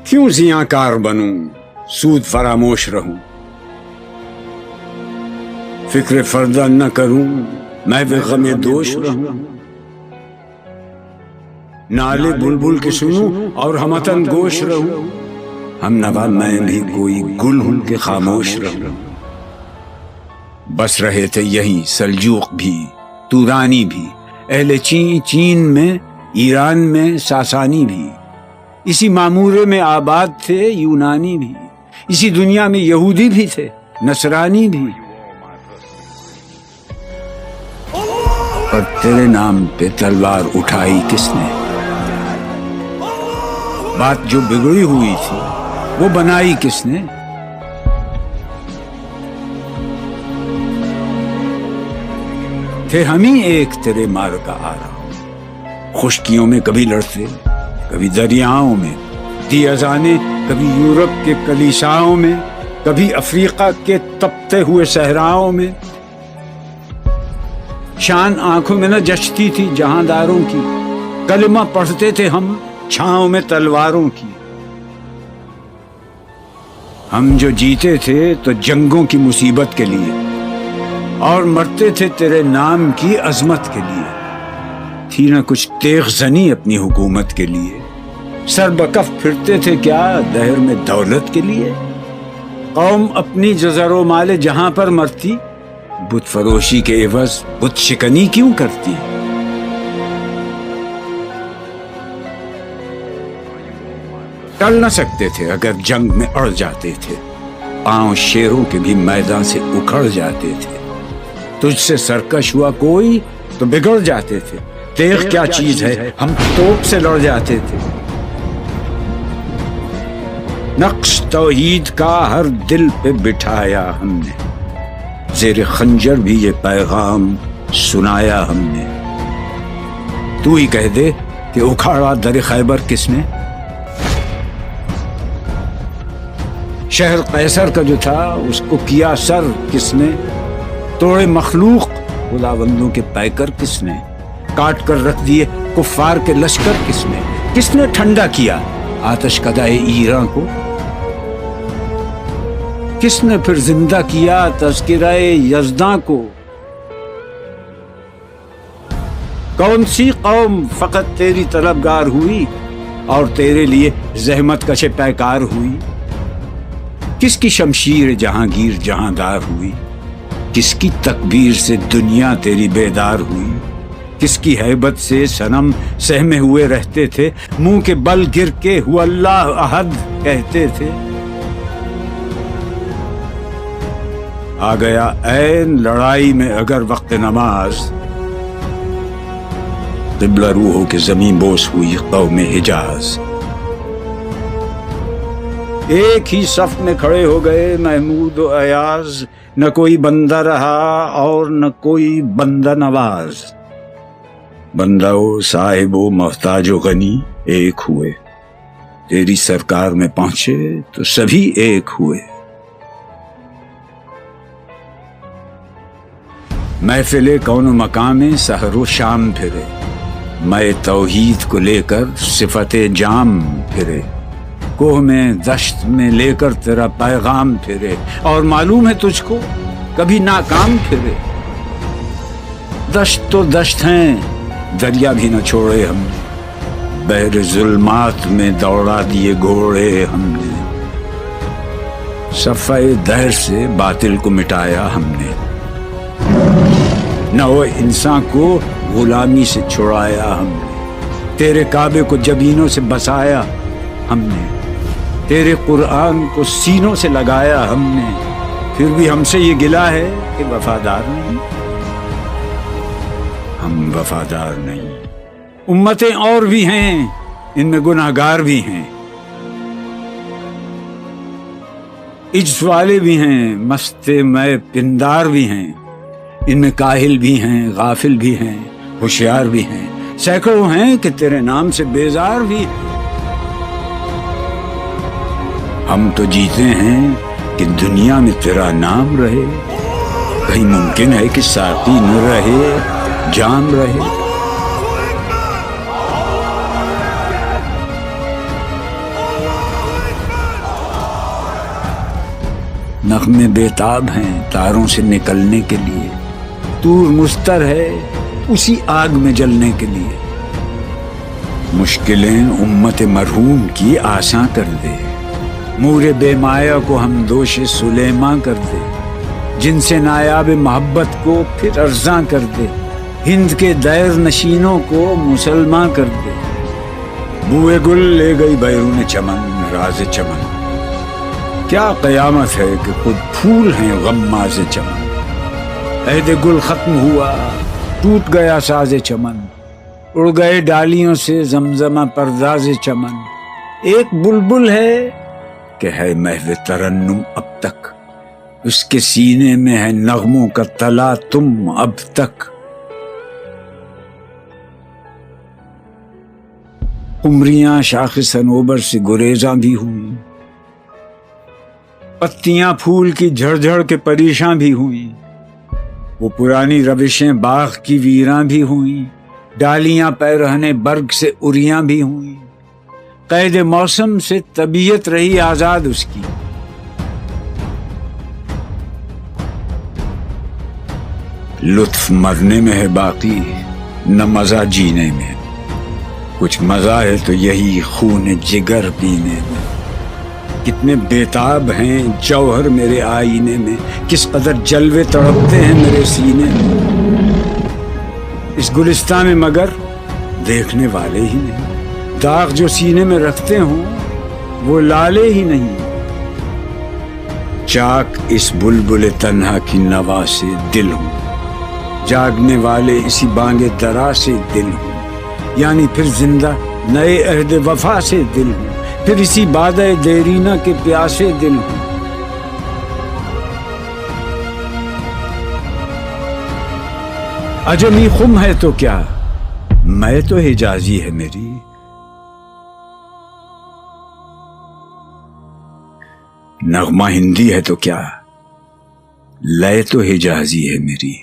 کیوں زیاں بنوں سود فراموش رہوں، فکر فردہ نہ کروں میں بے غم دوش رہوں، نالے بلبل کے سنوں اور ہمتن گوش رہوں، ہم نوا میں بھی کوئی گل ہوں کہ خاموش رہوں۔ بس رہے تھے یہیں سلجوق بھی تورانی بھی، اہل چین میں، ایران میں ساسانی بھی، اسی معمورے میں آباد تھے یونانی بھی، اسی دنیا میں یہودی بھی تھے نصرانی بھی، پر تیرے نام پہ تلوار اٹھائی کس نے؟ بات جو بگڑی ہوئی تھی وہ بنائی کس نے؟ تھے ہم ہی ایک تیرے مار کا آرا، خشکیوں میں کبھی لڑتے کبھی دریاؤں میں، دی اذانیں کبھی یورپ کے کلیساؤں میں، کبھی افریقہ کے تپتے ہوئے صحراؤں میں، شان آنکھوں میں نہ جچتی تھی جہانداروں کی، کلمہ پڑھتے تھے ہم چھاؤں میں تلواروں کی، ہم جو جیتے تھے تو جنگوں کی مصیبت کے لیے اور مرتے تھے تیرے نام کی عظمت کے لیے، تھی نہ کچھ تیغ زنی اپنی حکومت کے لیے، سر بکف پھرتے تھے کیا دہر میں دولت کے لیے، قوم اپنی جزر و مال جہاں پر مرتی، بت فروشی کے عوض بت شکنی کیوں کرتی؟ ٹل نہ سکتے تھے اگر جنگ میں اڑ جاتے تھے، پاؤں شیروں کے بھی میدان سے اکھڑ جاتے تھے، تجھ سے سرکش ہوا کوئی تو بگڑ جاتے تھے، تیغ کیا چیز ہے ہم توپ سے لڑ جاتے تھے، نقش توحید کا ہر دل پہ بٹھایا ہم نے، زیر خنجر بھی یہ پیغام سنایا ہم نے، تو ہی کہہ دے کہ اکھاڑا در خیبر کس نے؟ شہر قیصر کا جو تھا اس کو کیا سر کس نے؟ توڑے مخلوق خداوندوں کے پیکر کس نے؟ کاٹ کر رکھ دیے کفار کے لشکر کس نے ٹھنڈا کیا آتش کدائے ایران کو؟ کس نے پھر زندہ کیا تذکرہ یزداں کو؟ کون سی قوم فقط تیری طلبگار ہوئی اور تیرے لیے زحمت کش پیکار ہوئی؟ کس کی شمشیر جہانگیر جہاندار ہوئی؟ کس کی تکبیر سے دنیا تیری بیدار ہوئی؟ کس کی ہیبت سے صنم سہمے ہوئے رہتے تھے، منہ کے بل گر کے ہو اللہ احد کہتے تھے؟ آ گیا عین لڑائی میں اگر وقت نماز، قبلہ روحوں کے زمین بوس ہوئی قوم حجاز، ایک ہی صف میں کھڑے ہو گئے محمود و ایاز، نہ کوئی بندہ رہا اور نہ کوئی بندہ نواز، بندہ و صاحب و محتاج و غنی ایک ہوئے، تیری سرکار میں پہنچے تو سبھی ایک ہوئے، محفل کون و مقام سحر و شام پھرے، میں توحید کو لے کر صفت جام پھرے، کوہ میں دشت میں لے کر تیرا پیغام پھرے، اور معلوم ہے تجھ کو کبھی ناکام پھرے، دشت تو دشت ہیں دریا بھی نہ چھوڑے ہم نے، بحر ظلمات میں دوڑا دیے گھوڑے ہم نے، صفحہ دہر سے باطل کو مٹایا ہم نے، نہ وہ انسان کو غلامی سے چھڑایا ہم نے، تیرے کعبے کو جبینوں سے بسایا ہم نے، تیرے قرآن کو سینوں سے لگایا ہم نے، پھر بھی ہم سے یہ گلہ ہے کہ وفادار نہیں، ہم وفادار نہیں، امتیں اور بھی ہیں ان میں گناہگار بھی ہیں، عجز والے بھی ہیں مست میں پندار بھی ہیں، ان میں کاہل بھی ہیں غافل بھی ہیں ہوشیار بھی ہیں، سینکڑوں ہیں کہ تیرے نام سے بیزار بھی ہیں، ہم تو جیتے ہیں کہ دنیا میں تیرا نام رہے، کہیں ممکن ہے کہ ساقی نہ رہے جام رہے، نغمے بیتاب ہیں تاروں سے نکلنے کے لیے، طور مستر ہے اسی آگ میں جلنے کے لیے۔ مشکلیں امت مرحوم کی آساں کر دے، مور بے مایا کو ہم دوش سلیماں کر دے، جن سے نایاب محبت کو پھر ارزاں کر دے، ہند کے دیر نشینوں کو مسلمان کر دے۔ بوئے گل لے گئی بیرون چمن راز چمن، کیا قیامت ہے کہ خود پھول ہیں غماز چمن۔ عہد گل ختم ہوا ٹوٹ گیا ساز چمن، اڑ گئے ڈالیوں سے زمزمہ پرداز چمن۔ ایک بلبل ہے کہ ہے محو ترنم اب تک، اس کے سینے میں ہے نغموں کا تلا تم اب تک۔ عمریاں شاخ صنوبر سے گریزاں بھی ہوئیں، پتیاں پھول کی جھڑ جھڑ کے پریشاں بھی ہوئیں، وہ پرانی روشیں باغ کی ویراں بھی ہوئیں، ڈالیاں پیرہنے برگ سے اریاں بھی ہوئیں۔ قید موسم سے طبیعت رہی آزاد اس کی، لطف مرنے میں ہے باقی نہ مزہ جینے میں، کچھ مزہ ہے تو یہی خون جگر پینے میں۔ کتنے بیتاب ہیں جوہر میرے آئینے میں، کس قدر جلوے تڑپتے ہیں میرے سینے میں۔ اس گلستان میں مگر دیکھنے والے ہی نہیں، داغ جو سینے میں رکھتے ہوں وہ لالے ہی نہیں۔ چاک اس بلبل تنہا کی نوا سے دل ہوں، جاگنے والے اسی بانگ درا سے دل ہوں، یعنی پھر زندہ نئے عہد وفا سے دل ہوں، پھر اسی بادۂ دیرینہ کے پیاسے دل ہوں۔ عجمی خم ہے تو کیا، میں تو حجازی ہے میری، نغمہ ہندی ہے تو کیا، لے تو حجازی ہے میری۔